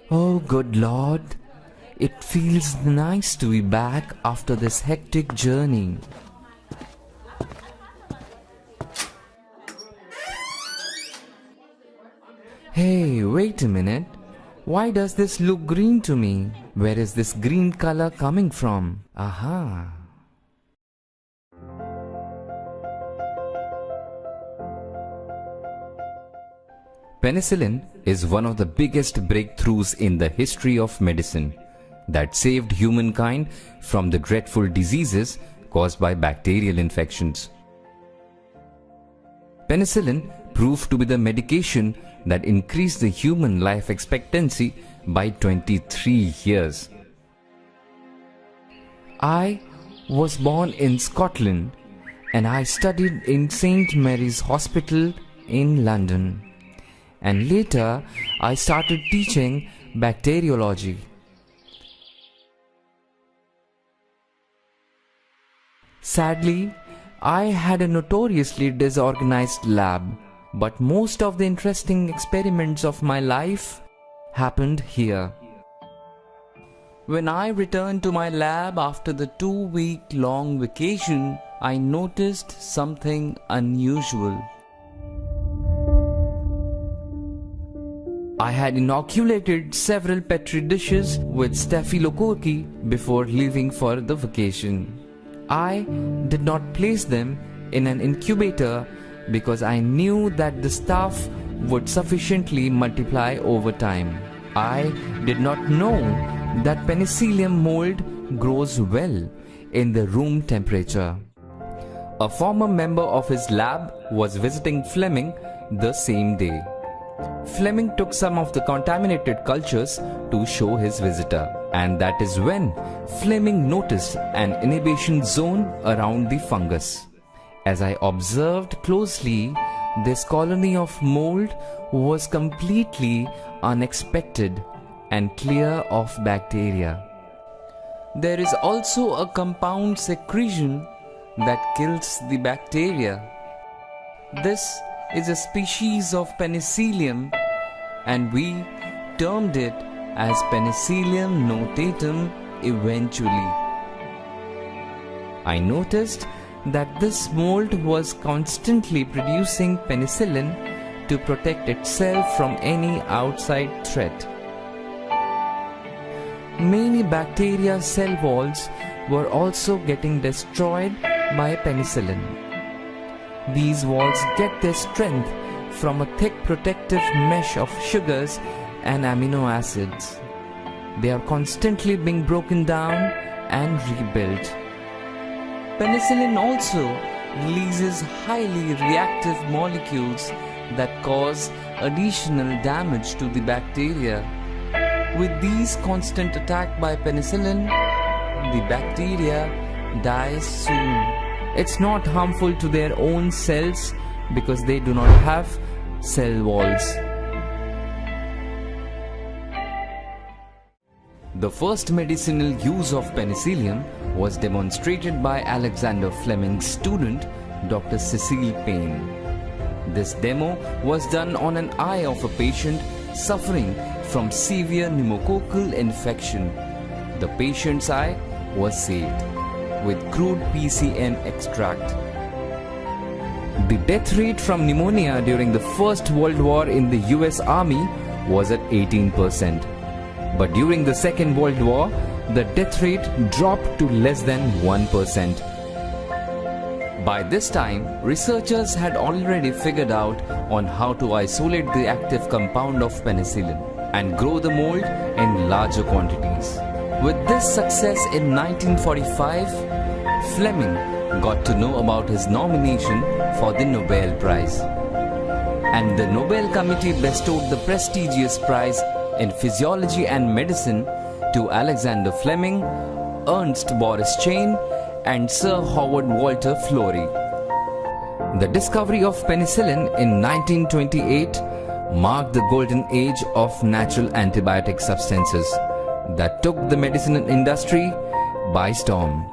Oh, good Lord, it feels nice to be back after this hectic journey. Hey, wait a minute. Why does this look green to me? Where is this green color coming from? Aha! Penicillin is one of the biggest breakthroughs in the history of medicine that saved humankind from the dreadful diseases caused by bacterial infections. Penicillin proved to be the medication that increased the human life expectancy by 23 years. I was born in Scotland and I studied in St. Mary's Hospital in London. And later I started teaching bacteriology. Sadly, I had a notoriously disorganized lab, but most of the interesting experiments of my life happened here. When I returned to my lab after the 2-week-long vacation, I noticed something unusual. I had inoculated several petri dishes with Staphylococcus before leaving for the vacation. I did not place them in an incubator because I knew that the stuff would sufficiently multiply over time. I did not know that penicillium mold grows well in the room temperature. A former member of his lab was visiting Fleming the same day. Fleming took some of the contaminated cultures to show his visitor, and that is when Fleming noticed an inhibition zone around the fungus. As I observed closely, this colony of mold was completely unexpected and clear of bacteria. There is also a compound secretion that kills the bacteria. This is a species of penicillium, and we termed it as Penicillium notatum eventually. I noticed that this mold was constantly producing penicillin to protect itself from any outside threat. Many bacteria cell walls were also getting destroyed by penicillin. These walls get their strength from a thick protective mesh of sugars and amino acids. They are constantly being broken down and rebuilt. Penicillin also releases highly reactive molecules that cause additional damage to the bacteria. With these constant attack by penicillin, the bacteria dies soon. It's not harmful to their own cells because they do not have cell walls. The first medicinal use of penicillium was demonstrated by Alexander Fleming's student, Dr. Cecil Payne. This demo was done on an eye of a patient suffering from severe pneumococcal infection. The patient's eye was saved with crude PCM extract. The death rate from pneumonia during the First World War in the US Army was at 18%. But during the Second World War, the death rate dropped to less than 1%. By this time, researchers had already figured out on how to isolate the active compound of penicillin and grow the mold in larger quantities. With this success in 1945, Fleming got to know about his nomination for the Nobel Prize. And the Nobel Committee bestowed the prestigious prize in Physiology and Medicine to Alexander Fleming, Ernst Boris Chain, and Sir Howard Walter Florey. The discovery of penicillin in 1928 marked the golden age of natural antibiotic substances that took the medicinal industry by storm.